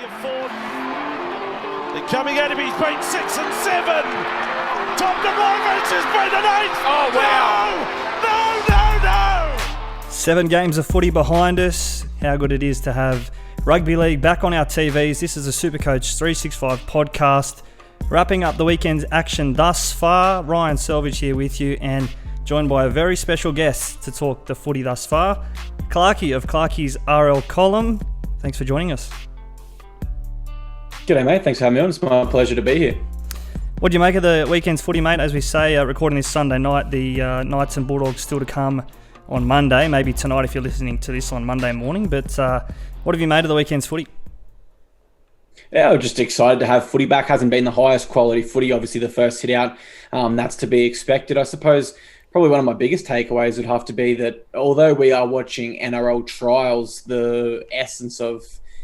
of Ford. They're coming at him. He's been 6 and 7. Top to Morgans has been an 8. Oh, wow. No. 7 games of footy behind us. How good it is to have rugby league back on our TVs. This is a SuperCoach365 podcast. Wrapping up the weekend's action thus far. Ryan Selvage here with you and joined by a very special guest to talk the footy thus far. Clarkey of Clarkey's RL column. Thanks for joining us. G'day, mate. Thanks for having me on. It's my pleasure to be here. What do you make of the weekend's footy, mate? As we say, recording this Sunday night, the Knights and Bulldogs still to come on Monday. Maybe tonight if you're listening to this on Monday morning. But what have you made of the weekend's footy? Yeah, I'm just excited to have footy back. Hasn't been the highest quality footy, obviously the first hit out. That's to be expected. I suppose probably one of my biggest takeaways would have to be that although we are watching NRL trials, the essence of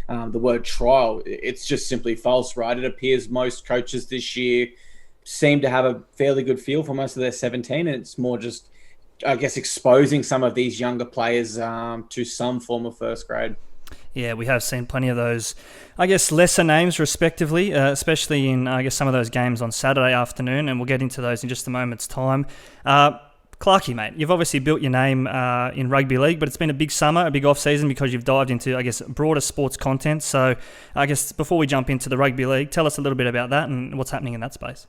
the word trial, it's just simply false, right? It appears most coaches this year seem to have a fairly good feel for most of their 17, and it's more just, I guess, exposing some of these younger players to some form of first grade. Yeah, we have seen plenty of those, I guess, lesser names respectively, especially in, I guess, some of those games on Saturday afternoon, and we'll get into those in just a moment's time. Clarkey, mate, you've obviously built your name in rugby league, but it's been a big summer, a big off-season because you've dived into, I guess, broader sports content. So I guess before we jump into the rugby league, tell us a little bit about that and what's happening in that space.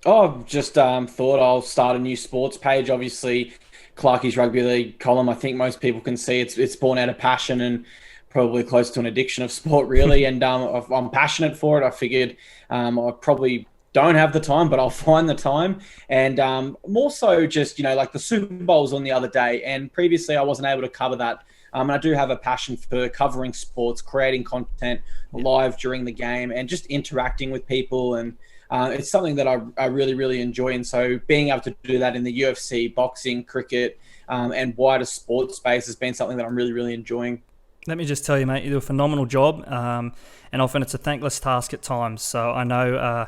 Oh, I've just thought I'll start a new sports page. Obviously, Clarkey's rugby league column, I think most people can see it's born out of passion and probably close to an addiction of sport, really. And I'm passionate for it. I figured I probably don't have the time, but I'll find the time. And more so just, like the Super Bowls on the other day. And previously I wasn't able to cover that. And I do have a passion for covering sports, creating content live during the game and just interacting with people. And it's something that I really, really enjoy. And so being able to do that in the UFC, boxing, cricket, and wider sports space has been something that I'm really, really enjoying. Let me just tell you, mate, you do a phenomenal job. And often it's a thankless task at times. So I know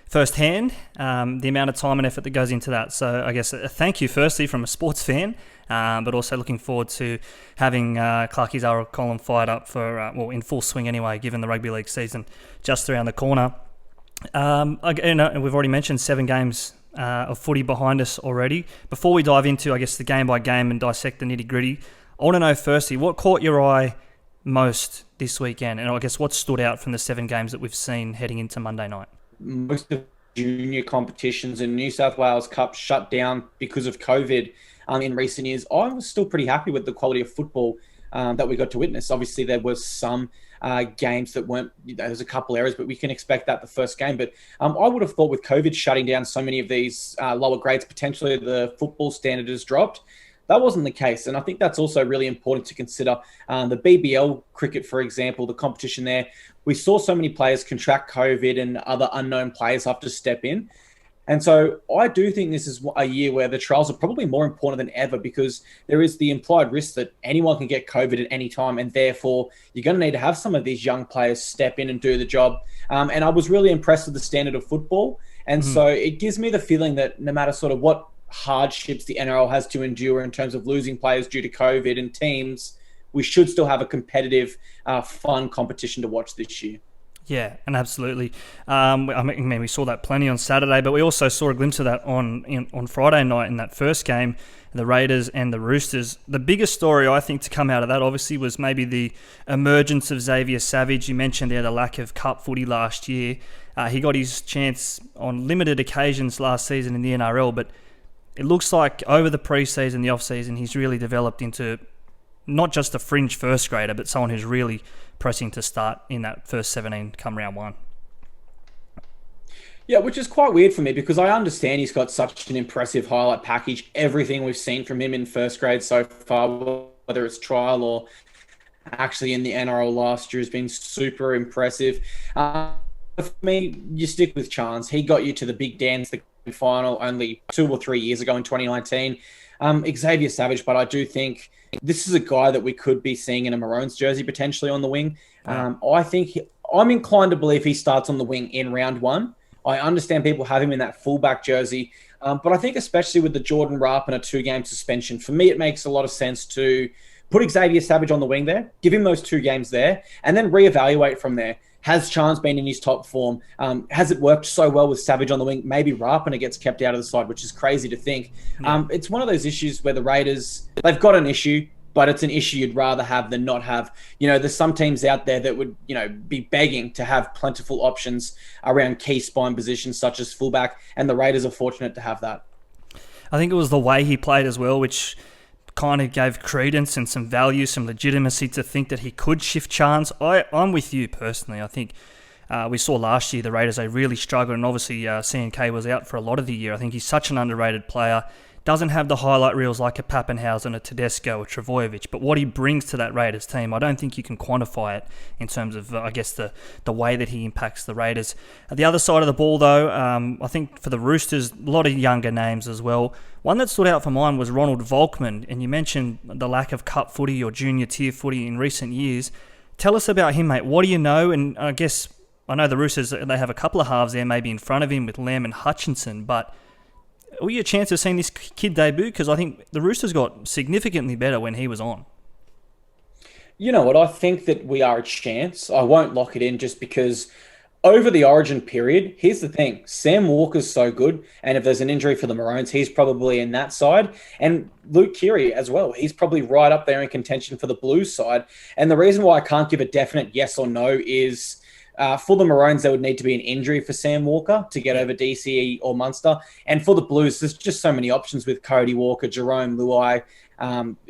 firsthand the amount of time and effort that goes into that. So I guess a thank you firstly from a sports fan, but also looking forward to having Clarkey's RL column fired up for, in full swing anyway, given the rugby league season just around the corner. Again, we've already mentioned 7 games of footy behind us already. Before we dive into, I guess, the game by game and dissect the nitty gritty, I want to know firstly, what caught your eye most this weekend? And I guess what stood out from the 7 games that we've seen heading into Monday night? Most of junior competitions and New South Wales Cup shut down because of COVID in recent years. I was still pretty happy with the quality of football that we got to witness. Obviously, there was some games that weren't, there's a couple errors, but we can expect that the first game. But I would have thought with COVID shutting down so many of these lower grades, potentially the football standard has dropped. That wasn't the case. And I think that's also really important to consider. The BBL cricket, for example, the competition there, we saw so many players contract COVID and other unknown players have to step in. And so I do think this is a year where the trials are probably more important than ever because there is the implied risk that anyone can get COVID at any time. And therefore, you're going to need to have some of these young players step in and do the job. And I was really impressed with the standard of football. And so it gives me the feeling that no matter sort of what hardships the NRL has to endure in terms of losing players due to COVID and teams, we should still have a competitive, fun competition to watch this year. Yeah, and absolutely. I mean, we saw that plenty on Saturday, but we also saw a glimpse of that on Friday night in that first game, the Raiders and the Roosters. The biggest story, I think, to come out of that, obviously, was maybe the emergence of Xavier Savage. You mentioned there the lack of cup footy last year. He got his chance on limited occasions last season in the NRL, but it looks like over the pre-season, the off-season, he's really developed into not just a fringe first grader, but someone who's really pressing to start in that first 17 come round 1. Yeah, which is quite weird for me because I understand he's got such an impressive highlight package. Everything we've seen from him in first grade so far, whether it's trial or actually in the NRL last year, has been super impressive. For me, you stick with Chance. He got you to the big dance, the final, only 2 or 3 years ago in 2019. Xavier Savage, but I do think this is a guy that we could be seeing in a Maroons jersey potentially on the wing. I think I'm inclined to believe he starts on the wing in round 1. I understand people have him in that fullback jersey, but I think especially with the Jordan Rapp and a 2-game suspension, for me it makes a lot of sense to Put Xavier Savage on the wing there, give him those 2 games there, and then reevaluate from there. Has Chance been in his top form? Has it worked so well with Savage on the wing? Maybe Rapana gets kept out of the side, which is crazy to think. It's one of those issues where the Raiders, they've got an issue, but it's an issue you'd rather have than not have. There's some teams out there that would, be begging to have plentiful options around key spine positions such as fullback, and the Raiders are fortunate to have that. I think it was the way he played as well, which kind of gave credence and some value, some legitimacy to think that he could shift Chance. I'm with you personally. I think we saw last year the Raiders, they really struggled, and obviously CNK was out for a lot of the year. I think he's such an underrated player. Doesn't have the highlight reels like a Pappenhausen, a Tedesco, a Travojevic, but what he brings to that Raiders team, I don't think you can quantify it in terms of, I guess, the way that he impacts the Raiders. At the other side of the ball, though, I think for the Roosters, a lot of younger names as well. One that stood out for mine was Ronald Volkman, and you mentioned the lack of cup footy or junior tier footy in recent years. Tell us about him, mate. What do you know? And I guess, I know the Roosters, they have a couple of halves there maybe in front of him with Lamb and Hutchinson, but were you a chance of seeing this kid debut? Because I think the Roosters got significantly better when he was on. You know what? I think that we are a chance. I won't lock it in just because over the Origin period, here's the thing. Sam Walker's so good, and if there's an injury for the Maroons, he's probably in that side. And Luke Keary as well. He's probably right up there in contention for the Blues side. And the reason why I can't give a definite yes or no is for the Maroons, there would need to be an injury for Sam Walker to get over DCE or Munster. And for the Blues, there's just so many options with Cody Walker, Jerome Luai.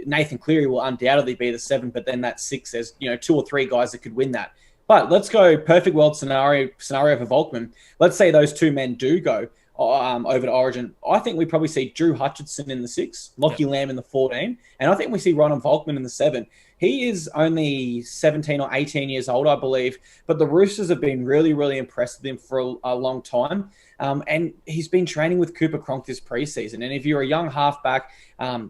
Nathan Cleary will undoubtedly be the 7, but then that 6, there's 2 or 3 guys that could win that. But let's go perfect world scenario for Volkman. Let's say those 2 men do go over to Origin. I think we probably see Drew Hutchinson in the 6, Lachie Lamb in the 14, and I think we see Ronald Volkman in the 7. He is only 17 or 18 years old, I believe, but the Roosters have been really, really impressed with him for a long time. And he's been training with Cooper Cronk this preseason. And if you're a young halfback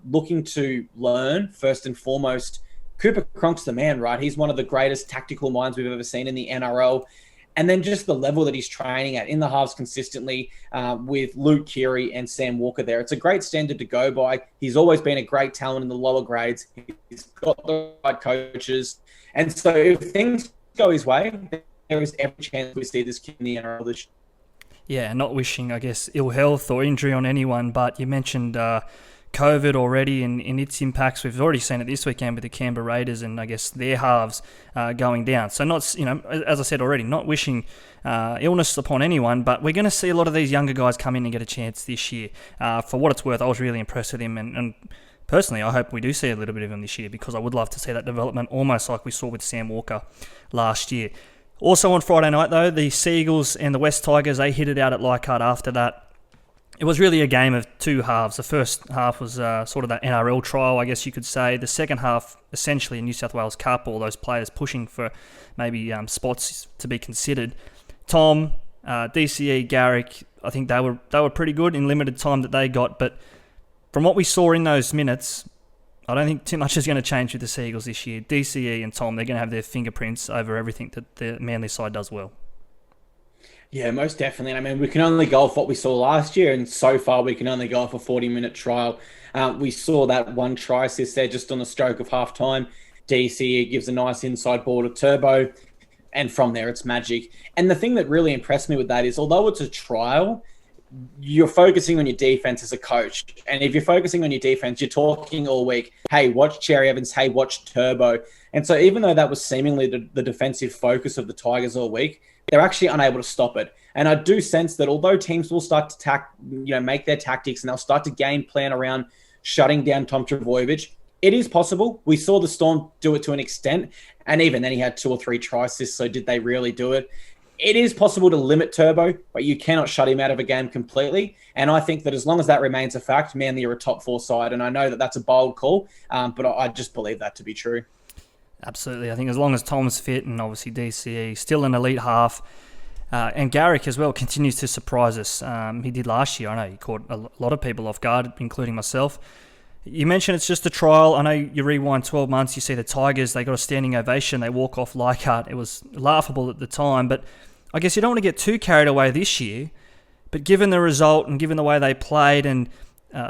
looking to learn, first and foremost, Cooper Cronk's the man, right? He's one of the greatest tactical minds we've ever seen in the NRL. And then just the level that he's training at in the halves consistently with Luke Keary and Sam Walker there. It's a great standard to go by. He's always been a great talent in the lower grades. He's got the right coaches. And so if things go his way, there is every chance we see this kid in the NRL this year. Yeah, not wishing, I guess, ill health or injury on anyone, but you mentioned COVID already and its impacts. We've already seen it this weekend with the Canberra Raiders and I guess their halves going down. So not, as I said already, not wishing illness upon anyone, but we're going to see a lot of these younger guys come in and get a chance this year. For what it's worth, I was really impressed with him and personally, I hope we do see a little bit of him this year because I would love to see that development almost like we saw with Sam Walker last year. Also on Friday night though, the Seagulls and the West Tigers, they hit it out at Leichhardt after that. It was really a game of 2 halves. The first half was sort of that NRL trial, I guess you could say. The second half, essentially a New South Wales Cup, all those players pushing for maybe spots to be considered. Tom, DCE, Garrick, I think they were pretty good in limited time that they got. But from what we saw in those minutes, I don't think too much is going to change with the Seagulls this year. DCE and Tom, they're going to have their fingerprints over everything that the Manly side does well. Yeah, most definitely. And I mean, we can only go off what we saw last year, and so far we can only go off a 40-minute trial. We saw that one try assist there just on the stroke of half-time. DC gives a nice inside ball to Turbo, and from there it's magic. And the thing that really impressed me with that is, although it's a trial, you're focusing on your defense as a coach. And if you're focusing on your defense, you're talking all week, hey, watch Cherry Evans, hey, watch Turbo. And so even though that was seemingly the defensive focus of the Tigers all week, they're actually unable to stop it. And I do sense that although teams will start to make their tactics and they'll start to game plan around shutting down Tom Travojevic, it is possible. We saw the Storm do it to an extent, and even then he had 2 or 3 try assists, so did they really do it? It is possible to limit Turbo, but you cannot shut him out of a game completely. And I think that as long as that remains a fact, Manly are a top 4 side. And I know that that's a bold call, but I just believe that to be true. Absolutely. I think as long as Tom's fit and obviously DCE, still an elite half, and Garrick as well continues to surprise us. He did last year. I know he caught a lot of people off guard, including myself. You mentioned it's just a trial. I know you rewind 12 months, you see the Tigers, they got a standing ovation, they walk off Leichhardt. It was laughable at the time, but I guess you don't want to get too carried away this year. But given the result and given the way they played and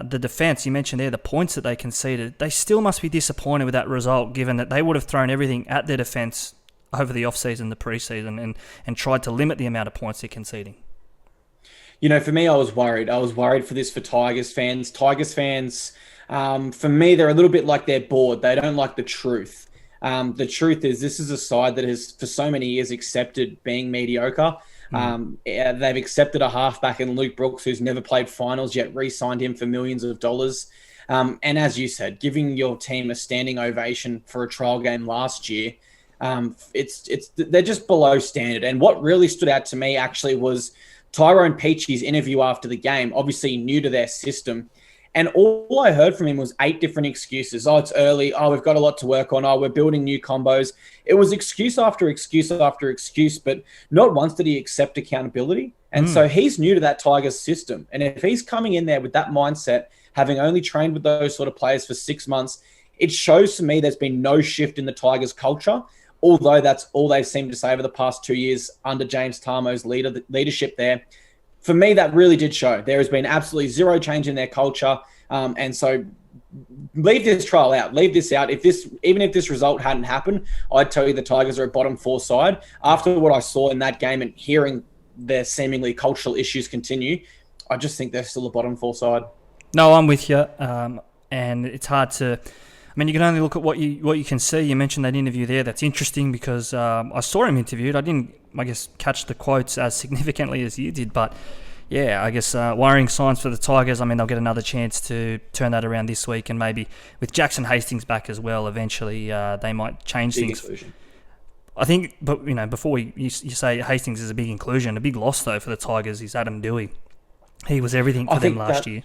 the defence, you mentioned there, the points that they conceded, they still must be disappointed with that result, given that they would have thrown everything at their defence over the off-season, the pre-season, and tried to limit the amount of points they're conceding. You know, for me, I was worried. I was worried for this for Tigers fans. Tigers fans, for me, they're a little bit like they're bored. They don't like the truth. The truth is this is a side that has, for so many years, accepted being mediocre. They've accepted a halfback in Luke Brooks who's never played finals yet, re-signed him for millions of dollars. And as you said, giving your team a standing ovation for a trial game last year, they're just below standard. And what really stood out to me actually was Tyrone Peachey's interview after the game, obviously new to their system. And all I heard from him was 8 different excuses. Oh, it's early. Oh, we've got a lot to work on. Oh, we're building new combos. It was excuse after excuse after excuse, but not once did he accept accountability. And so he's new to that Tigers system. And if he's coming in there with that mindset, having only trained with those sort of players for 6 months, it shows to me there's been no shift in the Tigers culture, although that's all they've seemed to say over the past 2 years under James Tarmo's leadership there. For me, that really did show. There has been absolutely zero change in their culture. And so leave this trial out. Leave this out. Even if this result hadn't happened, I'd tell you the Tigers are a bottom 4 side. After what I saw in that game and hearing their seemingly cultural issues continue, I just think they're still a bottom 4 side. No, I'm with you. And it's hard to... I mean, you can only look at what you can see. You mentioned that interview there. That's interesting because I saw him interviewed. I didn't, I guess, catch the quotes as significantly as you did. But, yeah, I guess worrying signs for the Tigers. I mean, they'll get another chance to turn that around this week. And maybe with Jackson Hastings back as well, eventually they might change Big things. inclusion. I think, but, you know, before you say Hastings is a big inclusion, a big loss, though, for the Tigers is Adam Doueihi. He was everything for them last year.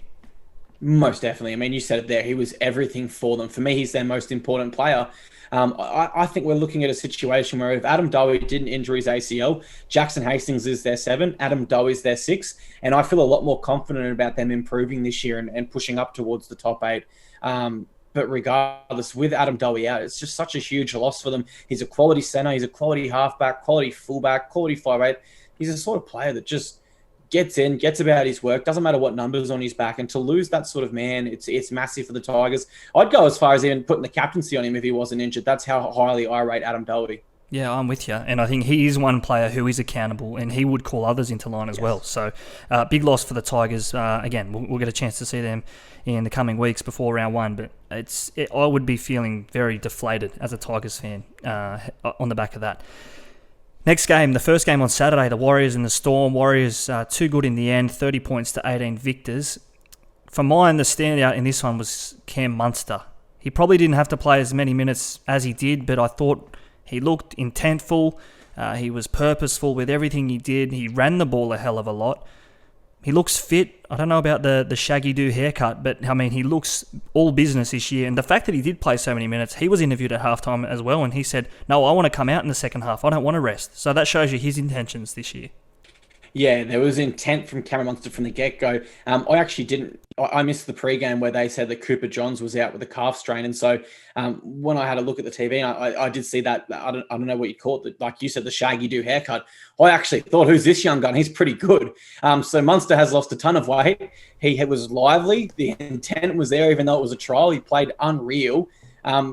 Most definitely. I mean, you said it there. He was everything for them. For me, he's their most important player. I think we're looking at a situation where if Adam Doueihi didn't injure his ACL, Jackson Hastings is their 7, Adam Doueihi is their 6, and I feel a lot more confident about them improving this year and pushing up towards the top 8. But regardless, with Adam Doueihi out, it's just such a huge loss for them. He's a quality centre, he's a quality halfback, quality fullback, quality 5'8". He's a sort of player that just gets in, gets about his work, doesn't matter what numbers on his back. And to lose that sort of man, it's massive for the Tigers. I'd go as far as even putting the captaincy on him if he wasn't injured. That's how highly I rate Adam Doueihi. Yeah, I'm with you. And I think he is one player who is accountable and he would call others into line as well. So big loss for the Tigers. Again, we'll get a chance to see them in the coming weeks before round 1. But I would be feeling very deflated as a Tigers fan on the back of that. Next game, the first game on Saturday, the Warriors and the Storm. Warriors too good in the end, 30 points to 18 victors. For mine, the standout in this one was Cam Munster. He probably didn't have to play as many minutes as he did, but I thought he looked intentful. He was purposeful with everything he did. He ran the ball a hell of a lot. He looks fit. I don't know about the shaggy do haircut, but I mean, he looks all business this year. And the fact that he did play so many minutes, he was interviewed at halftime as well, and he said, no, I want to come out in the second half. I don't want to rest. So that shows you his intentions this year. Yeah, there was intent from Cameron Munster from the get-go. I missed the pre-game where they said that Cooper Johns was out with a calf strain. And so when I had a look at the TV, I did see that, I don't know what you call it, like you said, the shaggy do haircut. I actually thought, who's this young gun? He's pretty good. So Munster has lost a ton of weight. He was lively. The intent was there, even though it was a trial. He played unreal.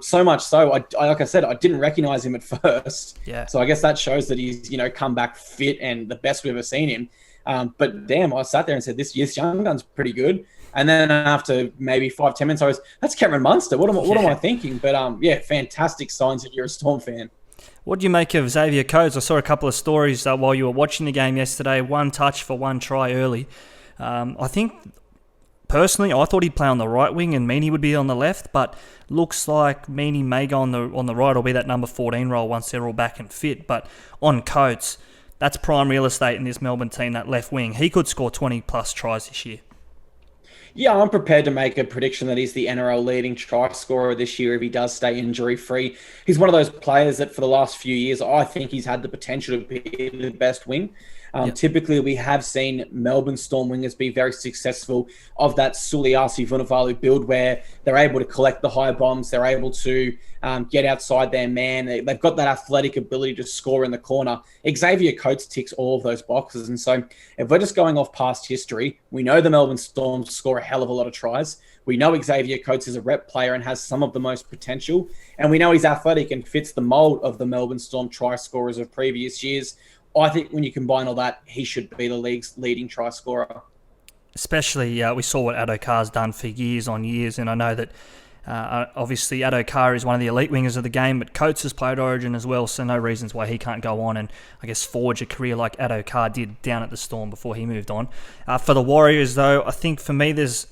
So much so, like I said, I didn't recognize him at first. Yeah. So I guess that shows that he's, come back fit and the best we've ever seen him. But damn, I sat there and said, this young gun's pretty good. And then after maybe 5-10 minutes, I was, that's Cameron Munster. What am I thinking? But fantastic signs if you're a Storm fan. What do you make of Xavier Coates? I saw a couple of stories while you were watching the game yesterday. 1 touch for 1 try early. I think, personally, I thought he'd play on the right wing and Meaney would be on the left, but looks like Meaney may go on the right or be that number 14 role once they're all back and fit. But on Coates, that's prime real estate in this Melbourne team, that left wing. He could score 20-plus tries this year. Yeah, I'm prepared to make a prediction that he's the NRL leading try scorer this year if he does stay injury-free. He's one of those players that for the last few years, I think he's had the potential to be the best wing. Typically, we have seen Melbourne Storm wingers be very successful of that Suliasi Vunivalu build where they're able to collect the high bombs, they're able to get outside their man. They've got that athletic ability to score in the corner. Xavier Coates ticks all of those boxes. And so if we're just going off past history, we know the Melbourne Storm score a hell of a lot of tries. We know Xavier Coates is a rep player and has some of the most potential. And we know he's athletic and fits the mold of the Melbourne Storm try scorers of previous years. I think when you combine all that, he should be the league's leading try scorer. Especially, we saw what Addo-Carr's done for years on years, and I know that obviously Addo-Carr is one of the elite wingers of the game, but Coates has played Origin as well, so no reasons why he can't go on and, I guess, forge a career like Addo-Carr did down at the Storm before he moved on. For the Warriors, though, I think for me there's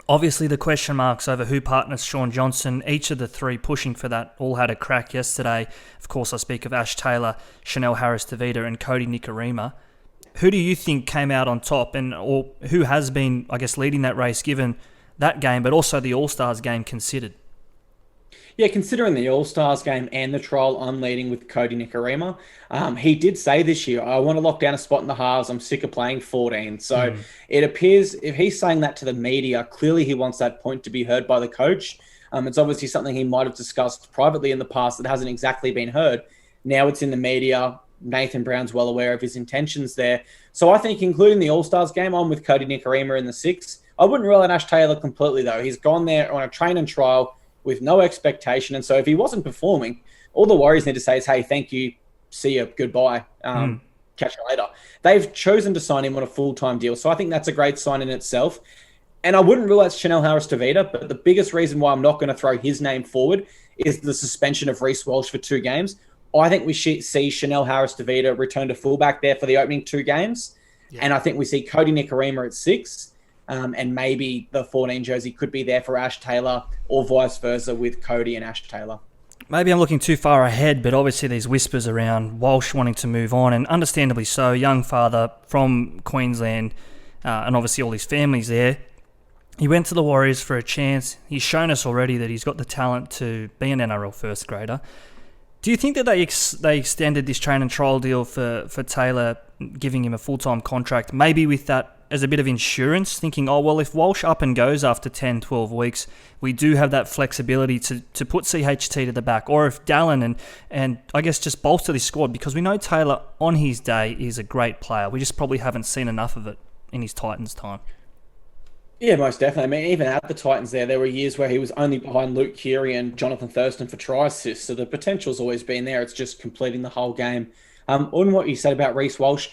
obviously the question marks over who partners Sean Johnson. Each of the three pushing for that all had a crack yesterday. Of course, I speak of Ash Taylor, Chanel Harris-Tavita and Cody Nikorima. Who do you think came out on top, or who has been, I guess, leading that race given that game, but also the All-Stars game considered? Yeah, considering the All-Stars game and the trial, I'm leading with Cody Nikorima. He did say this year, I want to lock down a spot in the halves. I'm sick of playing 14. So it appears if he's saying that to the media, clearly he wants that point to be heard by the coach. It's obviously something he might have discussed privately in the past that hasn't exactly been heard. Now it's in the media. Nathan Brown's well aware of his intentions there. So I think including the All-Stars game, I'm with Cody Nikorima in the 6. I wouldn't rule out Ash Taylor completely, though. He's gone there on a train and trial with no expectation. And so if he wasn't performing, all the Warriors need to say is, hey, thank you, see you, goodbye, catch you later. They've chosen to sign him on a full-time deal. So I think that's a great sign in itself. And I wouldn't rule out Chanel Harris-Tavita, but the biggest reason why I'm not going to throw his name forward is the suspension of Reece Walsh for 2 games. I think we see Chanel Harris-Tavita return to fullback there for the opening 2 games. Yeah. And I think we see Cody Nikorima at 6. And maybe the 14 jersey could be there for Ash Taylor or vice versa with Cody and Ash Taylor. Maybe I'm looking too far ahead, but obviously these whispers around Walsh wanting to move on, and understandably so, young father from Queensland, and obviously all his family's there. He went to the Warriors for a chance. He's shown us already that he's got the talent to be an NRL first grader. Do you think that they extended this train and trial deal for Taylor, giving him a full-time contract, maybe with that as a bit of insurance, thinking, oh, well, if Walsh up and goes after 10, 12 weeks, we do have that flexibility to put CHT to the back, or if Dallin and I guess just bolster this squad, because we know Taylor on his day is a great player. We just probably haven't seen enough of it in his Titans time. Yeah, most definitely. I mean, even at the Titans there were years where he was only behind Luke Keary and Jonathan Thurston for try assists, so the potential's always been there. It's just completing the whole game. On what you said about Reece Walsh,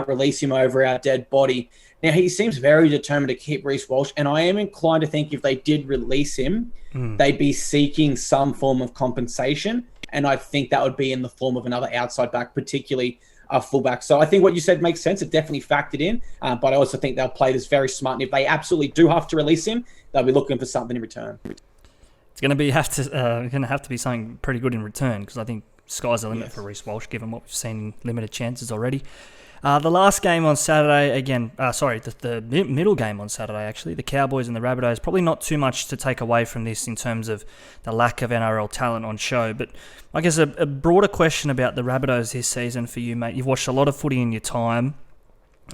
release him over our dead body. Now, he seems very determined to keep Reece Walsh, and I am inclined to think if they did release him, they'd be seeking some form of compensation, and I think that would be in the form of another outside back, particularly a fullback. So I think what you said makes sense. It definitely factored in, but I also think they'll play this very smart, and if they absolutely do have to release him, they'll be looking for something in return. It's going to have to be something pretty good in return, because I think sky's the limit for Reece Walsh, given what we've seen in limited chances already. The last game on Saturday, the middle game on Saturday, actually, the Cowboys and the Rabbitohs, probably not too much to take away from this in terms of the lack of NRL talent on show, but I guess a broader question about the Rabbitohs this season for you, mate. You've watched a lot of footy in your time.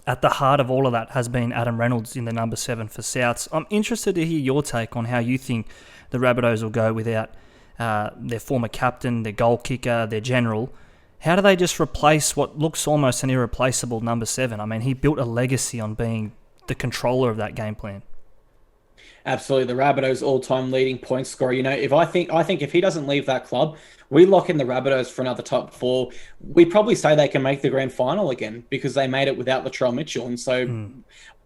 At the heart of all of that has been Adam Reynolds in the number 7 for Souths. I'm interested to hear your take on how you think the Rabbitohs will go without their former captain, their goal kicker, their general. How do they just replace what looks almost an irreplaceable number 7? I mean, he built a legacy on being the controller of that game plan. Absolutely, the Rabbitohs all-time leading point scorer. You know, I think if he doesn't leave that club, we lock in the Rabbitohs for another top 4. We probably say they can make the grand final again because they made it without Latrell Mitchell, and so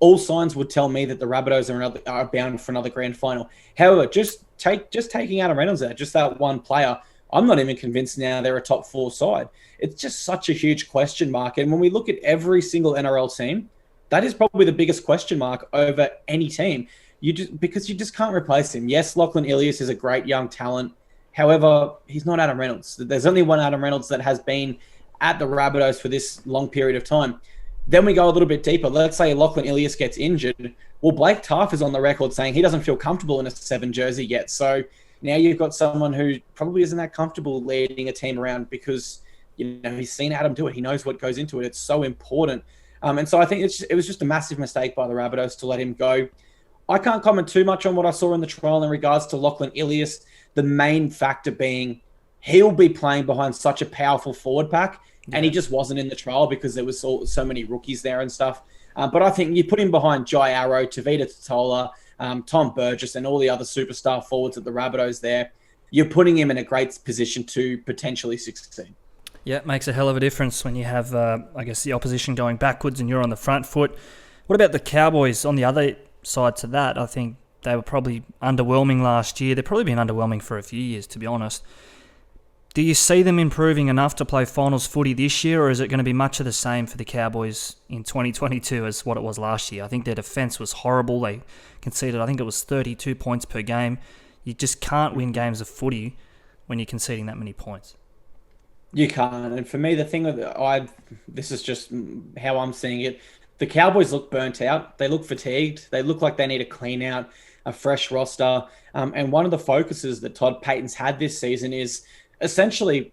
all signs would tell me that the Rabbitohs are bound for another grand final. However, just taking Adam Reynolds out, just that one player, I'm not even convinced now they're a top 4 side. It's just such a huge question mark. And when we look at every single NRL team, that is probably the biggest question mark over any team. Because you just can't replace him. Yes, Lachlan Ilias is a great young talent. However, he's not Adam Reynolds. There's only one Adam Reynolds that has been at the Rabbitohs for this long period of time. Then we go a little bit deeper. Let's say Lachlan Ilias gets injured. Well, Blake Taaffe is on the record saying he doesn't feel comfortable in a 7 jersey yet. So now you've got someone who probably isn't that comfortable leading a team around because, you know, he's seen Adam do it. He knows what goes into it. It's so important. And so I think it was just a massive mistake by the Rabbitohs to let him go. I can't comment too much on what I saw in the trial in regards to Lachlan Ilias, the main factor being he'll be playing behind such a powerful forward pack. And he just wasn't in the trial because there was so many rookies there and stuff. But I think you put him behind Jai Arrow, Tavita Totola, Tom Burgess, and all the other superstar forwards at the Rabbitohs there, you're putting him in a great position to potentially succeed. Yeah, it makes a hell of a difference when you have, I guess, the opposition going backwards and you're on the front foot. What about the Cowboys on the other side to that? I think they were probably underwhelming last year. They've probably been underwhelming for a few years, to be honest. Do you see them improving enough to play finals footy this year, or is it going to be much of the same for the Cowboys in 2022 as what it was last year? I think their defence was horrible. They conceded, I think it was 32 points per game. You just can't win games of footy when you're conceding that many points. You can't. And for me, the thing this is just how I'm seeing it. The Cowboys look burnt out. They look fatigued. They look like they need to clean out a fresh roster. And one of the focuses that Todd Payton's had this season is essentially,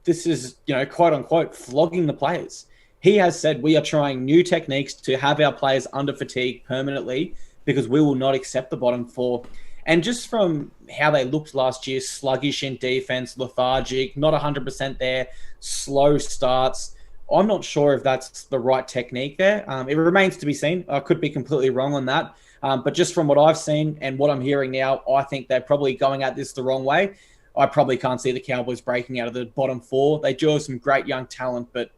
this is, quote unquote, flogging the players. He has said we are trying new techniques to have our players under fatigue permanently because we will not accept the bottom four. And just from how they looked last year, sluggish in defense, lethargic, not 100% there, slow starts. I'm not sure if that's the right technique there. It remains to be seen. I could be completely wrong on that. But just from what I've seen and what I'm hearing now, I think they're probably going at this the wrong way. I probably can't see the Cowboys breaking out of the bottom four. They do have some great young talent, but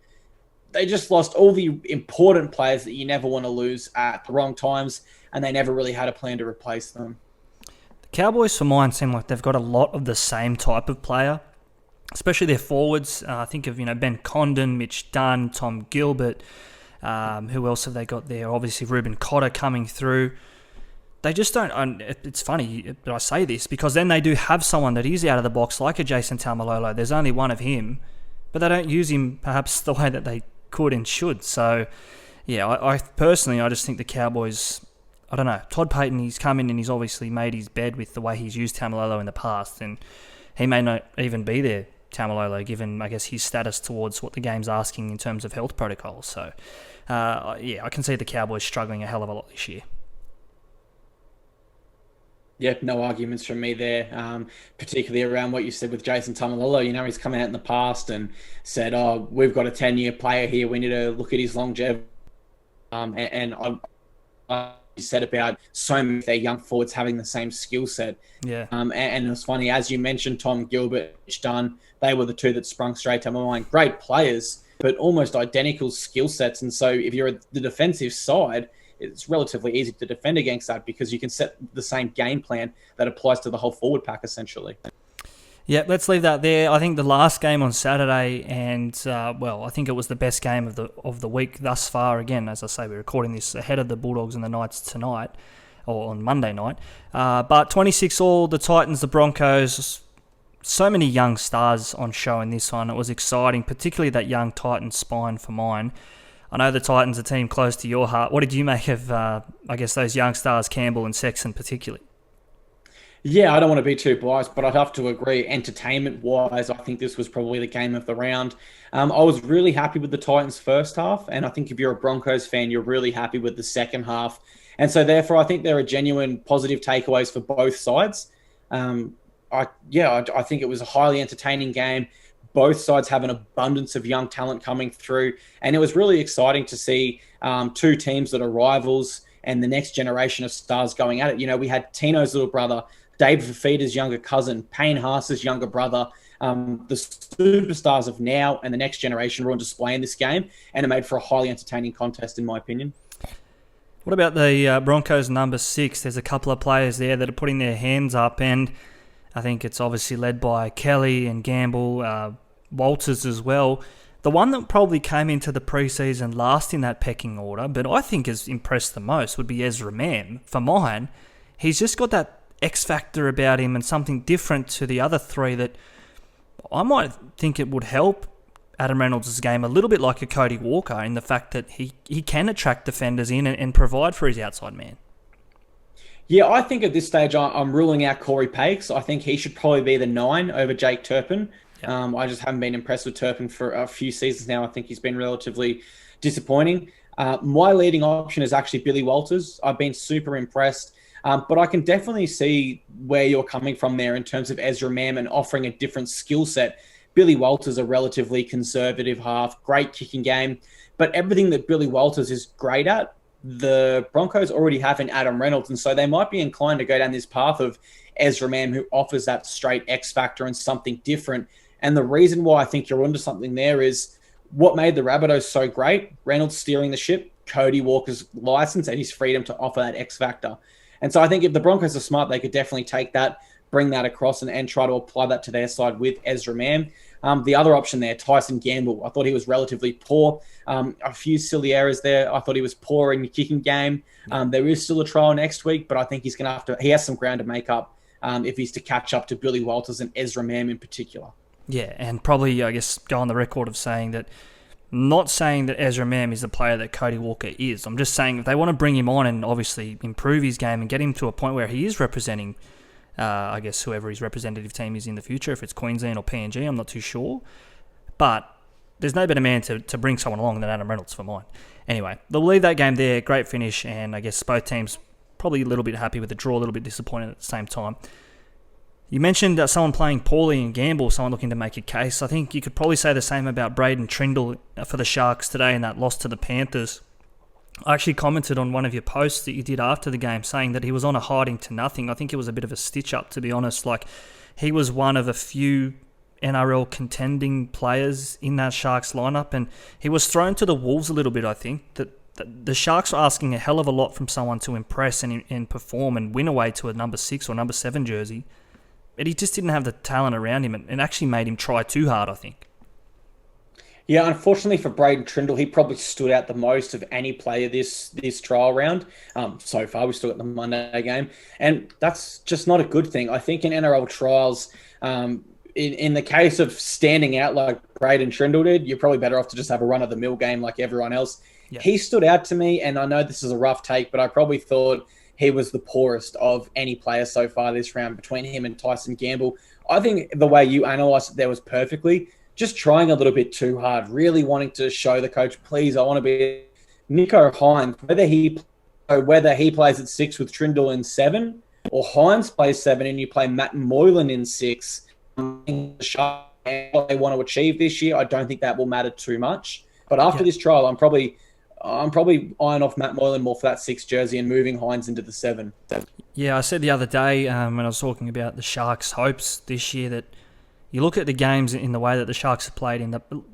they just lost all the important players that you never want to lose at the wrong times, and they never really had a plan to replace them. The Cowboys, for mine, seem like they've got a lot of the same type of player, especially their forwards. Think of Ben Condon, Mitch Dunn, Tom Gilbert. Who else have they got there? Obviously, Ruben Cotter coming through. They just don't. It's funny that I say this because then they do have someone that is out of the box, like a Jason Taumalolo. There's only one of him, but they don't use him perhaps the way that they could and should. So, yeah, I personally, I just think the Cowboys, I don't know. Todd Payton, he's come in and he's obviously made his bed with the way he's used Taumalolo in the past, and he may not even be there, Taumalolo, given, I guess, his status towards what the game's asking in terms of health protocols. So, yeah, I can see the Cowboys struggling a hell of a lot this year. Yep, no arguments from me there, particularly around what you said with Jason Taumalolo. He's come out in the past and said, we've got a 10-year player here. We need to look at his longevity. And I said about so many of their young forwards having the same skill set. Yeah. And it's funny, as you mentioned, Tom Gilbert, Mitch Dunn, they were the two that sprung straight to my mind. Great players, but almost identical skill sets. And so if you're the defensive side, it's relatively easy to defend against that because you can set the same game plan that applies to the whole forward pack, essentially. Yeah, let's leave that there. I think the last game on Saturday, and I think it was the best game of the week thus far. Again, as I say, we're recording this ahead of the Bulldogs and the Knights tonight, or on Monday night. But 26-all, the Titans, the Broncos. So many young stars on show in this one. It was exciting, particularly that young Titans spine for mine. I know the Titans are a team close to your heart. What did you make of, those young stars, Campbell and Sexton particularly? Yeah, I don't want to be too biased, but I'd have to agree. Entertainment-wise, I think this was probably the game of the round. I was really happy with the Titans' first half, and I think if you're a Broncos fan, you're really happy with the second half. And so, therefore, I think there are genuine positive takeaways for both sides. I think it was a highly entertaining game. Both sides have an abundance of young talent coming through, and it was really exciting to see two teams that are rivals and the next generation of stars going at it. We had Tino's little brother, David Fafita's younger cousin, Payne Haas's younger brother. The superstars of now and the next generation were on display in this game, and it made for a highly entertaining contest, in my opinion. What about the Broncos number 6? There's a couple of players there that are putting their hands up, and I think it's obviously led by Kelly and Gamble, Walters as well. The one that probably came into the preseason last in that pecking order, but I think has impressed the most, would be Ezra Mam. For mine, he's just got that X factor about him and something different to the other three that I might think it would help Adam Reynolds' game a little bit like a Cody Walker in the fact that he can attract defenders in and provide for his outside man. Yeah, I think at this stage I'm ruling out Corey Pakes. I think he should probably be the 9 over Jake Turpin. Yep. I just haven't been impressed with Turpin for a few seasons now. I think he's been relatively disappointing. My leading option is actually Billy Walters. I've been super impressed. But I can definitely see where you're coming from there in terms of Ezra Mam and offering a different skill set. Billy Walters, a relatively conservative half, great kicking game. But everything that Billy Walters is great at, the Broncos already have in Adam Reynolds. And so they might be inclined to go down this path of Ezra Mam, who offers that straight X factor and something different. And the reason why I think you're onto something there is what made the Rabbitohs so great, Reynolds steering the ship, Cody Walker's license, and his freedom to offer that X factor. And so I think if the Broncos are smart, they could definitely take that, bring that across and try to apply that to their side with Ezra Mam. The other option there, Tyson Gamble, I thought he was relatively poor. A few silly errors there. I thought he was poor in the kicking game. There is still a trial next week, but I think he's going to he has some ground to make up if he's to catch up to Billy Walters and Ezra Mam in particular. Yeah, and probably, I guess, go on the record of saying that, not saying that Ezra Mam is the player that Cody Walker is. I'm just saying if they want to bring him on and obviously improve his game and get him to a point where he is representing, I guess, whoever his representative team is in the future, if it's Queensland or PNG, I'm not too sure. But there's no better man to bring someone along than Adam Reynolds for mine. Anyway, they'll leave that game there. Great finish, and I guess both teams probably a little bit happy with the draw, a little bit disappointed at the same time. You mentioned someone playing poorly in Gamble, someone looking to make a case. I think you could probably say the same about Braden Trindle for the Sharks today in that loss to the Panthers. I actually commented on one of your posts that you did after the game saying that he was on a hiding to nothing. I think it was a bit of a stitch-up, to be honest. Like, he was one of a few NRL contending players in that Sharks lineup, and he was thrown to the wolves a little bit, I think. That the Sharks were asking a hell of a lot from someone to impress and perform and win away to a number 6 or number 7 jersey. But he just didn't have the talent around him and actually made him try too hard, I think. Yeah, unfortunately for Braden Trindle, he probably stood out the most of any player this trial round. So far, we still got the Monday game. And that's just not a good thing. I think in NRL trials, in the case of standing out like Braden Trindle did, you're probably better off to just have a run-of-the-mill game like everyone else. Yeah. He stood out to me, and I know this is a rough take, but I probably thought he was the poorest of any player so far this round between him and Tyson Gamble. I think the way you analysed it there was perfectly. Just trying a little bit too hard, really wanting to show the coach, please, I want to be Nico Hines, whether he plays at 6 with Trindle in 7, or Hines plays 7 and you play Matt Moylan in 6. What they want to achieve this year, I don't think that will matter too much. But after this trial, I'm probably eyeing off Matt Moylan more for that 6 jersey and moving Hines into the 7. Yeah, I said the other day when I was talking about the Sharks' hopes this year that you look at the games in the way that the Sharks have played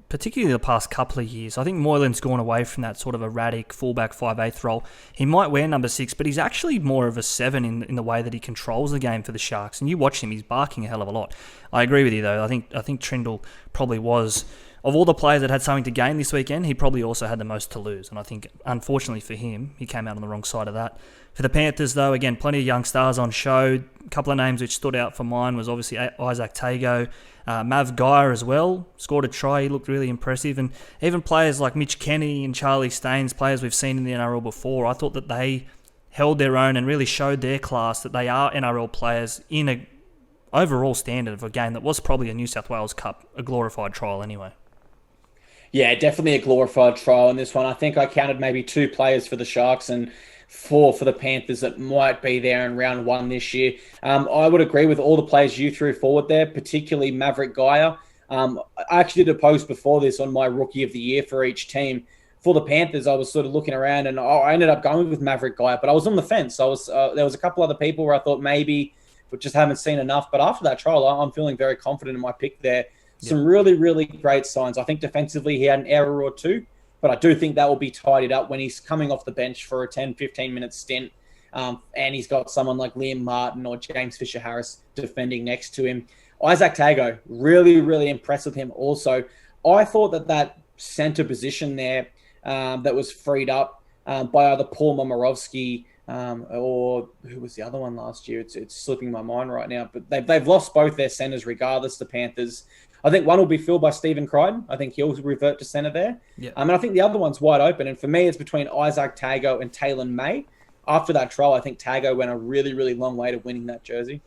particularly the past couple of years. I think Moylan's gone away from that sort of erratic fullback 5/8 role. He might wear number 6, but he's actually more of a 7 in the way that he controls the game for the Sharks. And you watch him, he's barking a hell of a lot. I agree with you though. I think Trindle probably was, of all the players that had something to gain this weekend, he probably also had the most to lose. And I think, unfortunately for him, he came out on the wrong side of that. For the Panthers, though, again, plenty of young stars on show. A couple of names which stood out for mine was obviously Isaac Tago, Mav Geyer as well. Scored a try, he looked really impressive. And even players like Mitch Kenny and Charlie Staines, players we've seen in the NRL before, I thought that they held their own and really showed their class, that they are NRL players in a overall standard of a game that was probably a New South Wales Cup, a glorified trial anyway. Yeah, definitely a glorified trial in this one. I think I counted maybe 2 players for the Sharks and 4 for the Panthers that might be there in round 1 this year. I would agree with all the players you threw forward there, particularly Maverick Geyer. I actually did a post before this on my Rookie of the Year for each team. For the Panthers, I was sort of looking around and I ended up going with Maverick Geyer, but I was on the fence. There was a couple other people where I thought maybe we just haven't seen enough. But after that trial, I'm feeling very confident in my pick there. Some really, really great signs. I think defensively he had an error or 2, but I do think that will be tidied up when he's coming off the bench for a 10, 15-minute stint and he's got someone like Liam Martin or James Fisher-Harris defending next to him. Isaac Tago, really, really impressed with him also. I thought that centre position there that was freed up by either Paul Momirovski or who was the other one last year? It's slipping my mind right now, but they've lost both their centres regardless, the Panthers. I think one will be filled by Stephen Crichton. I think he'll revert to centre there. Yep. And I think the other one's wide open. And for me, it's between Isaac Tago and Taylor May. After that trial, I think Tago went a really, really long way to winning that jersey.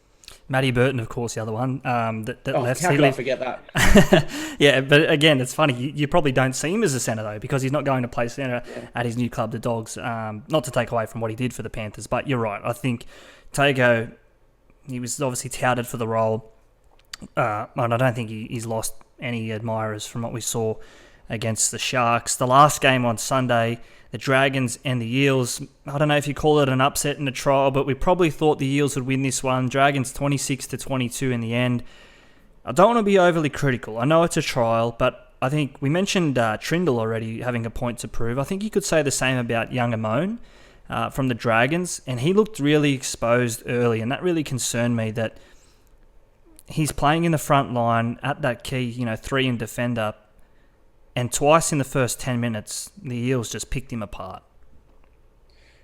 Matty Burton, of course, the other one. Left. How could I forget that? Yeah, but again, it's funny. You probably don't see him as a centre, though, because he's not going to play centre at his new club, the Dogs. Not to take away from what he did for the Panthers, but you're right. I think Tago, he was obviously touted for the role. And I don't think he's lost any admirers from what we saw against the Sharks. The last game on Sunday, the Dragons and the Eels, I don't know if you call it an upset in a trial, but we probably thought the Eels would win this one. Dragons 26-22 in the end. I don't want to be overly critical. I know it's a trial, but I think we mentioned Trindle already having a point to prove. I think you could say the same about Young Amone from the Dragons, and he looked really exposed early, and that really concerned me that he's playing in the front line at that key, 3 defender, and twice in the first 10 minutes, the Eels just picked him apart.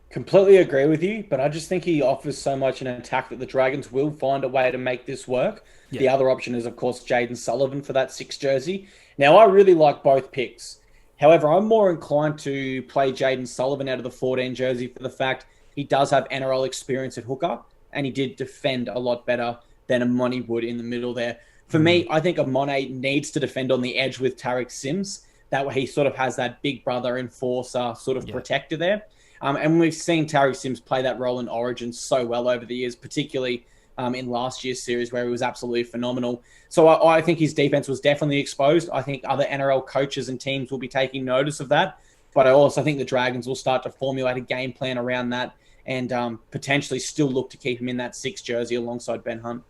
Completely agree with you, but I just think he offers so much in an attack that the Dragons will find a way to make this work. Yeah. The other option is, of course, Jaden Sullivan for that 6 jersey. Now, I really like both picks. However, I'm more inclined to play Jaden Sullivan out of the 14 jersey for the fact he does have NRL experience at hooker, and he did defend a lot better than Amone would in the middle there. For me, I think Amone needs to defend on the edge with Tariq Sims. That way he sort of has that big brother enforcer sort of protector there. And we've seen Tariq Sims play that role in Origin so well over the years, particularly in last year's series where he was absolutely phenomenal. So I think his defense was definitely exposed. I think other NRL coaches and teams will be taking notice of that. But I also think the Dragons will start to formulate a game plan around that and potentially still look to keep him in that 6 jersey alongside Ben Hunt.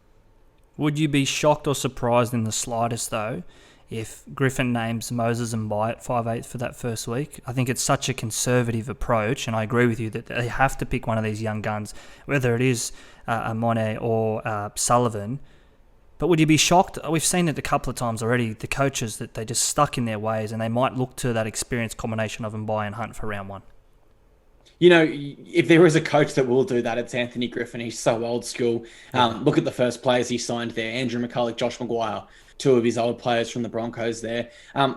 Would you be shocked or surprised in the slightest, though, if Griffin names Moses and Mbai at 5'8" for that first week? I think it's such a conservative approach, and I agree with you that they have to pick one of these young guns, whether it is Amone or Sullivan. But would you be shocked? We've seen it a couple of times already, the coaches, that they just stuck in their ways, and they might look to that experienced combination of Mbai and Hunt for round 1. If there is a coach that will do that, it's Anthony Griffin. He's so old school. Look at the first players he signed there. Andrew McCulloch, Josh Maguire, 2 of his old players from the Broncos there.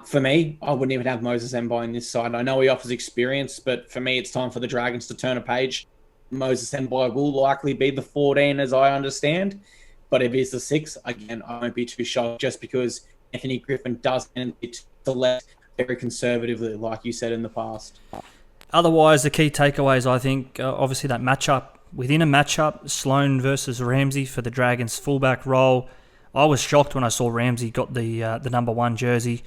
For me, I wouldn't even have Moses Mbai on this side. I know he offers experience, but for me, it's time for the Dragons to turn a page. Moses Mbai will likely be the 14, as I understand. But if he's the 6, again, I won't be too shocked just because Anthony Griffin does tend to select very conservatively, like you said in the past. Otherwise, the key takeaways, I think, obviously that matchup. Within a matchup, Sloan versus Ramsey for the Dragons fullback role. I was shocked when I saw Ramsey got the number 1 jersey.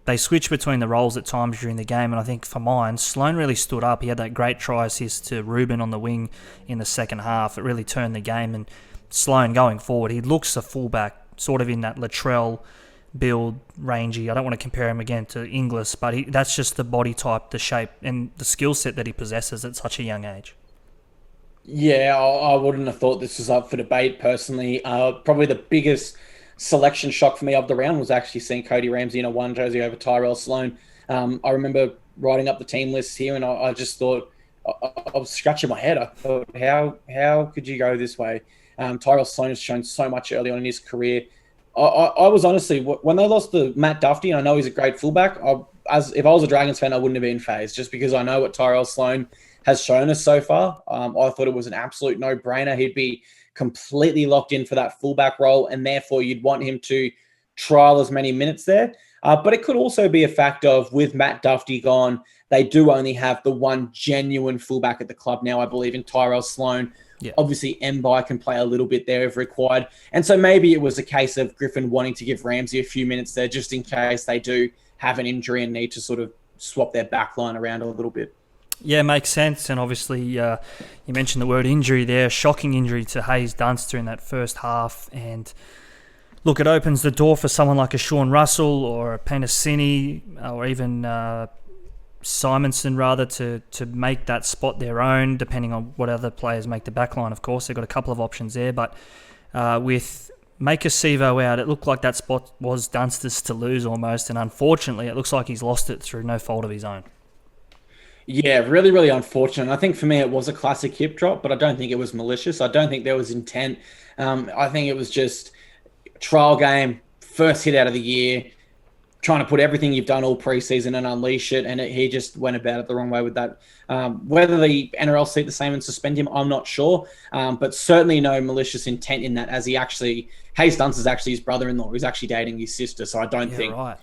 They switched between the roles at times during the game, and I think for mine, Sloan really stood up. He had that great try assist to Ruben on the wing in the second half. It really turned the game, and Sloan going forward, he looks a fullback, sort of in that Latrell build, rangy. I don't want to compare him again to Inglis, but that's just the body type, the shape, and the skill set that he possesses at such a young age. Yeah, I wouldn't have thought this was up for debate personally. Probably the biggest selection shock for me of the round was actually seeing Cody Ramsey in a 1 jersey over Tyrell Sloan. I remember writing up the team list here, and I just thought, I was scratching my head. I thought, how could you go this way? Tyrell Sloan has shown so much early on in his career. I was honestly, when they lost to Matt Duffy, and I know he's a great fullback, if I was a Dragons fan, I wouldn't have been fazed just because I know what Tyrell Sloan has shown us so far. I thought it was an absolute no-brainer. He'd be completely locked in for that fullback role, and therefore you'd want him to trial as many minutes there. But it could also be a fact of, with Matt Duffy gone, they do only have the 1 genuine fullback at the club now, I believe, in Tyrell Sloan. Yeah. Obviously, Mbai can play a little bit there if required. And so maybe it was a case of Griffin wanting to give Ramsey a few minutes there just in case they do have an injury and need to sort of swap their backline around a little bit. Yeah, makes sense. And obviously, you mentioned the word injury there. Shocking injury to Hayes Dunster in that first half. And look, it opens the door for someone like a Sean Russell or a Penasini or even Simonson, rather, to make that spot their own, depending on what other players make the backline, of course. They've got a couple of options there. But with Maker Sivo out, it looked like that spot was Dunster's to lose almost. And unfortunately, it looks like he's lost it through no fault of his own. Yeah, really, really unfortunate. I think for me it was a classic hip drop, but I don't think it was malicious. I don't think there was intent. I think it was just trial game, first hit out of the year, trying to put everything you've done all preseason and unleash it, and he just went about it the wrong way with that. Whether the NRL see it the same and suspend him, I'm not sure, but certainly no malicious intent in that, as Hayes Dunster's actually his brother-in-law. He's actually dating his sister, so I don't think... Right.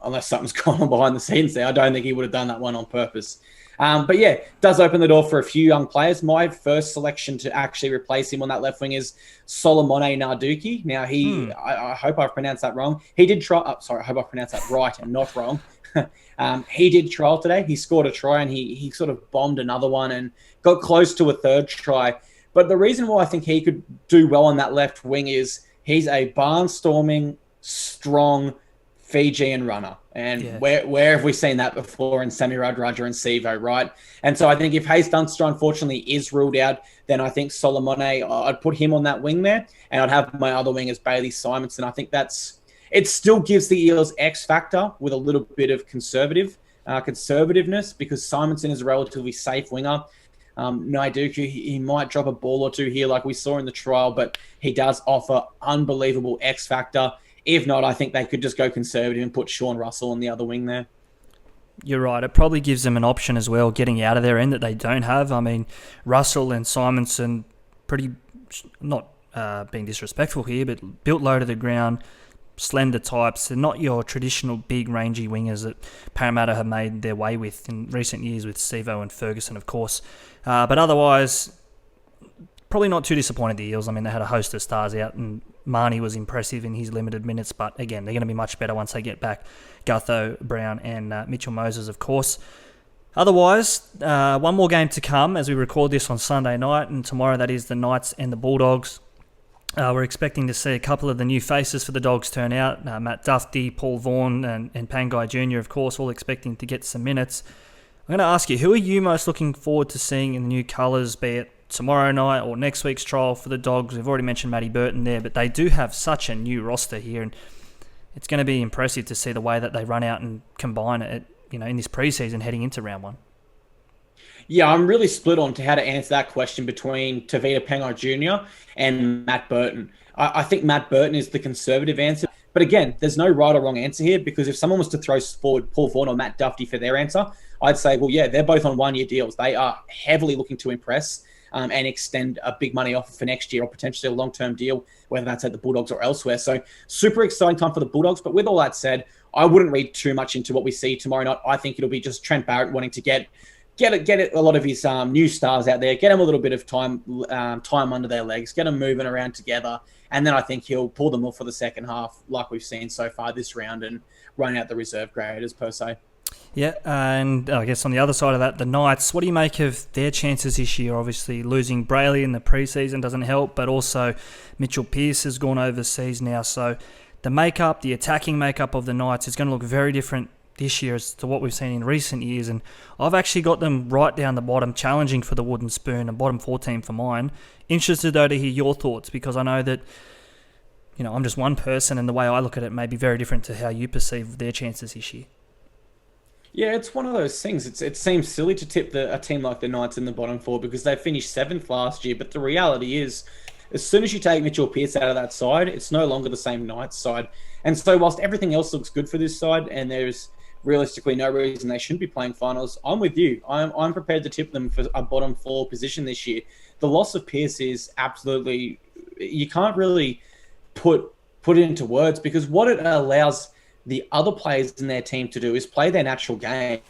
unless something's gone on behind the scenes there. I don't think he would have done that one on purpose. But yeah, does open the door for a few young players. My first selection to actually replace him on that left wing is Solomone Narduki. Now, I hope I've pronounced that wrong. He did try. I hope I pronounced that right and not wrong. He did trial today. He scored a try and he sort of bombed another one and got close to a third try. But the reason why I think he could do well on that left wing is he's a barnstorming, strong Fijian runner. And where have we seen that before in Sammy Radradra and Sivo, right? And so I think if Hayes Dunster, unfortunately, is ruled out, then I think Solomone, I'd put him on that wing there, and I'd have my other wing as Bailey Simonson. I think it still gives the Eels X factor with a little bit of conservativeness, because Simonson is a relatively safe winger. Naiduku, he might drop a ball or two here like we saw in the trial, but he does offer unbelievable X factor. If not, I think they could just go conservative and put Sean Russell on the other wing there. You're right. It probably gives them an option as well, getting out of their end that they don't have. I mean, Russell and Simonson, pretty, not being disrespectful here, but built low to the ground, slender types. They're not your traditional big, rangy wingers that Parramatta have made their way with in recent years with Sivo and Ferguson, of course. But otherwise, probably not too disappointed, the Eels. I mean, they had a host of stars out, and Marnie was impressive in his limited minutes, but again, they're going to be much better once they get back Gutho, Brown and Mitchell Moses, of course. Otherwise, one more game to come as we record this on Sunday night, and tomorrow that is the Knights and the Bulldogs. We're expecting to see a couple of the new faces for the Dogs turn out. Matt Duffy, Paul Vaughan and Pangai Jr., of course, all expecting to get some minutes. I'm going to ask you, who are you most looking forward to seeing in the new colours, be it tomorrow night or next week's trial for the Dogs? We've already mentioned Matty Burton there, but they do have such a new roster here, and it's going to be impressive to see the way that they run out and combine it, in this preseason heading into round one. Yeah, I'm really split on how to answer that question between Tavita Pangai Jr. and Matt Burton. I think Matt Burton is the conservative answer. But again, there's no right or wrong answer here, because if someone was to throw forward Paul Vaughan or Matt Duffy for their answer, I'd say, well, yeah, they're both on one-year deals. They are heavily looking to impress and extend a big money offer for next year, or potentially a long-term deal, whether that's at the Bulldogs or elsewhere. So super exciting time for the Bulldogs. But with all that said, I wouldn't read too much into what we see tomorrow night. I think it'll be just Trent Barrett wanting to get a lot of his new stars out there, get them a little bit of time under their legs, get them moving around together, and then I think he'll pull them off for the second half, like we've seen so far this round, and run out the reserve graders per se. Yeah, and I guess on the other side of that, the Knights, what do you make of their chances this year? Obviously, losing Brayley in the preseason doesn't help, but also Mitchell Pearce has gone overseas now, so the attacking makeup of the Knights is going to look very different this year as to what we've seen in recent years, and I've actually got them right down the bottom, challenging for the wooden spoon, and bottom 14 for mine. Interested though to hear your thoughts, because I know that I'm just one person, and the way I look at it may be very different to how you perceive their chances this year. Yeah, it's one of those things. It seems silly to tip a team like the Knights in the bottom four, because they finished 7th last year, but the reality is, as soon as you take Mitchell Pearce out of that side, it's no longer the same Knights side. And so whilst everything else looks good for this side, and there's realistically no reason they shouldn't be playing finals, I'm with you. I'm prepared to tip them for a bottom 4 position this year. The loss of Pearce is absolutely, you can't really put it into words, because what it allows the other players in their team to do is play their natural game.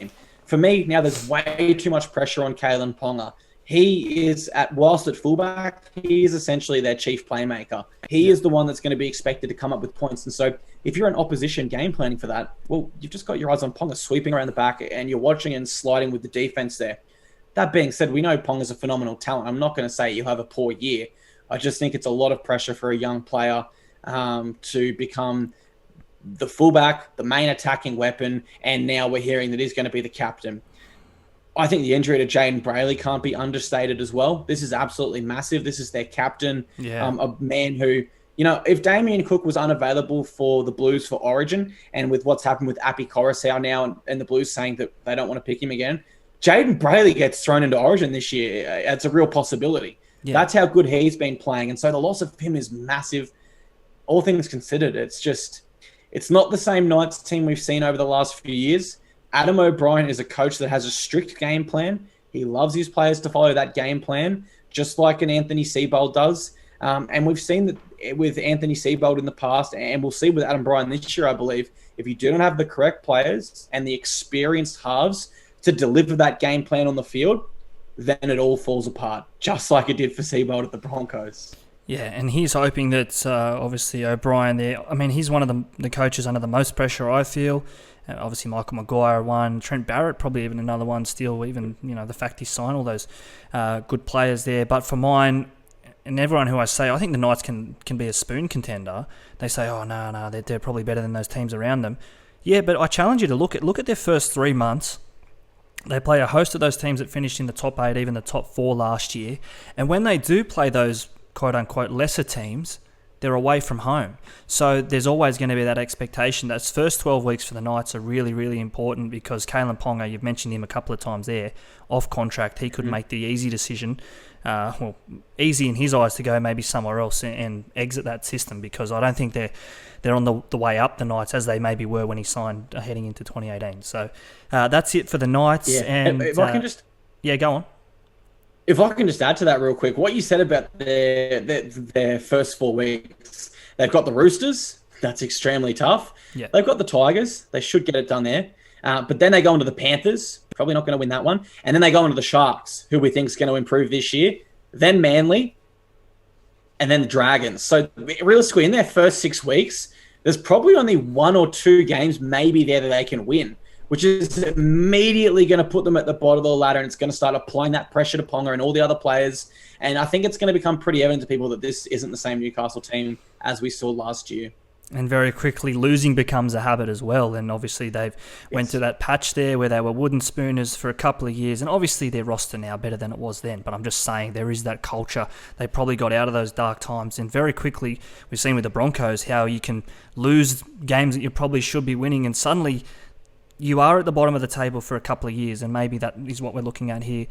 For me, now there's way too much pressure on Kalen Ponga. He is, whilst at fullback, he is essentially their chief playmaker. He is the one that's going to be expected to come up with points. And so if you're an opposition game planning for that, well, you've just got your eyes on Ponga sweeping around the back, and you're watching and sliding with the defense there. That being said, we know Ponga's a phenomenal talent. I'm not going to say he'll have a poor year. I just think it's a lot of pressure for a young player to become the fullback, the main attacking weapon, and now we're hearing that he's going to be the captain. I think the injury to Jaden Brayley can't be understated as well. This is absolutely massive. This is their captain, a man who, if Damien Cook was unavailable for the Blues for Origin, and with what's happened with Api Coruscant now and the Blues saying that they don't want to pick him again, Jaden Brayley gets thrown into Origin this year. It's a real possibility. Yeah. That's how good he's been playing. And so the loss of him is massive. All things considered, it's not the same Knights team we've seen over the last few years. Adam O'Brien is a coach that has a strict game plan. He loves his players to follow that game plan, just like an Anthony Seibold does. And we've seen that with Anthony Seibold in the past, and we'll see with Adam Bryan this year, I believe. if you do not have the correct players and the experienced halves to deliver that game plan on the field, then it all falls apart, just like it did for Seabold at the Broncos. Yeah, and he's hoping that obviously O'Brien there, I mean, he's one of the coaches under the most pressure, I feel. Obviously Michael Maguire one, Trent Barrett probably even another one still, even, the fact he signed all those good players there. But for mine, and everyone who I say, I think the Knights can be a spoon contender, they say, oh, no, they're probably better than those teams around them. Yeah, but I challenge you to look at their first 3 months. They play a host of those teams that finished in the top 8, even the top 4 last year. And when they do play those quote-unquote lesser teams, they're away from home. So there's always going to be that expectation. Those first 12 weeks for the Knights are really, really important because Kalen Ponga, you've mentioned him a couple of times there, off contract, he could make the easy decision, easy in his eyes to go maybe somewhere else and exit that system, because I don't think they're on the way up, the Knights, as they maybe were when he signed heading into 2018. So that's it for the Knights. Yeah. And if I can just... Yeah, go on. If I can just add to that real quick, what you said about their first 4 weeks, they've got the Roosters. That's extremely tough. Yeah. They've got the Tigers. They should get it done there. But then they go into the Panthers. Probably not going to win that one. And then they go into the Sharks, who we think is going to improve this year. Then Manly. And then the Dragons. So realistically, in their first 6 weeks, there's probably only 1 or 2 games maybe there that they can win, which is immediately going to put them at the bottom of the ladder, and it's going to start applying that pressure to Ponga and all the other players. And I think it's going to become pretty evident to people that this isn't the same Newcastle team as we saw last year. And very quickly, losing becomes a habit as well. And obviously, they've went to that patch there where they were wooden spooners for a couple of years. And obviously, their roster now better than it was then. But I'm just saying, there is that culture. They probably got out of those dark times. And very quickly, we've seen with the Broncos how you can lose games that you probably should be winning, and suddenly you are at the bottom of the table for a couple of years, and maybe that is what we're looking at here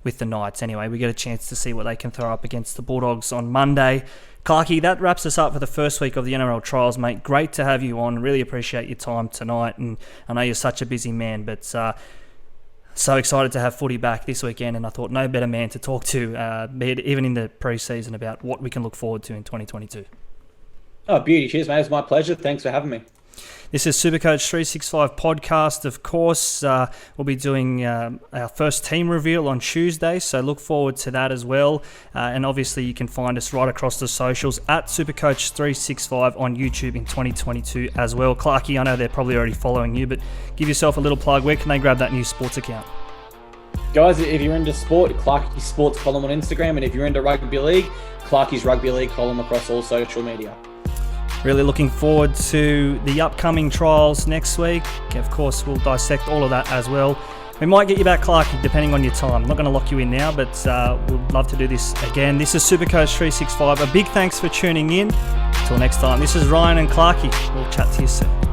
with the Knights. Anyway, we get a chance to see what they can throw up against the Bulldogs on Monday. Clarkey, that wraps us up for the first week of the NRL trials, mate. Great to have you on. Really appreciate your time tonight, and I know you're such a busy man, but so excited to have footy back this weekend, and I thought no better man to talk to, be it even in the pre-season, about what we can look forward to in 2022. Oh, beauty. Cheers, mate. It's my pleasure. Thanks for having me. This is SuperCoach365 podcast. Of course, we'll be doing our first team reveal on Tuesday, so look forward to that as well. And obviously, you can find us right across the socials at SuperCoach365 on YouTube in 2022 as well. Clarkey, I know they're probably already following you, but give yourself a little plug. Where can they grab that new sports account? Guys, if you're into sport, Clarkey Sports column on Instagram, and if you're into rugby league, Clarkey's Rugby League column across all social media. Really looking forward to the upcoming trials next week. Of course, we'll dissect all of that as well. We might get you back, Clarkey, depending on your time. I'm not going to lock you in now, but we'd love to do this again. This is SuperCoach365. A big thanks for tuning in. Until next time, this is Ryan and Clarkey. We'll chat to you soon.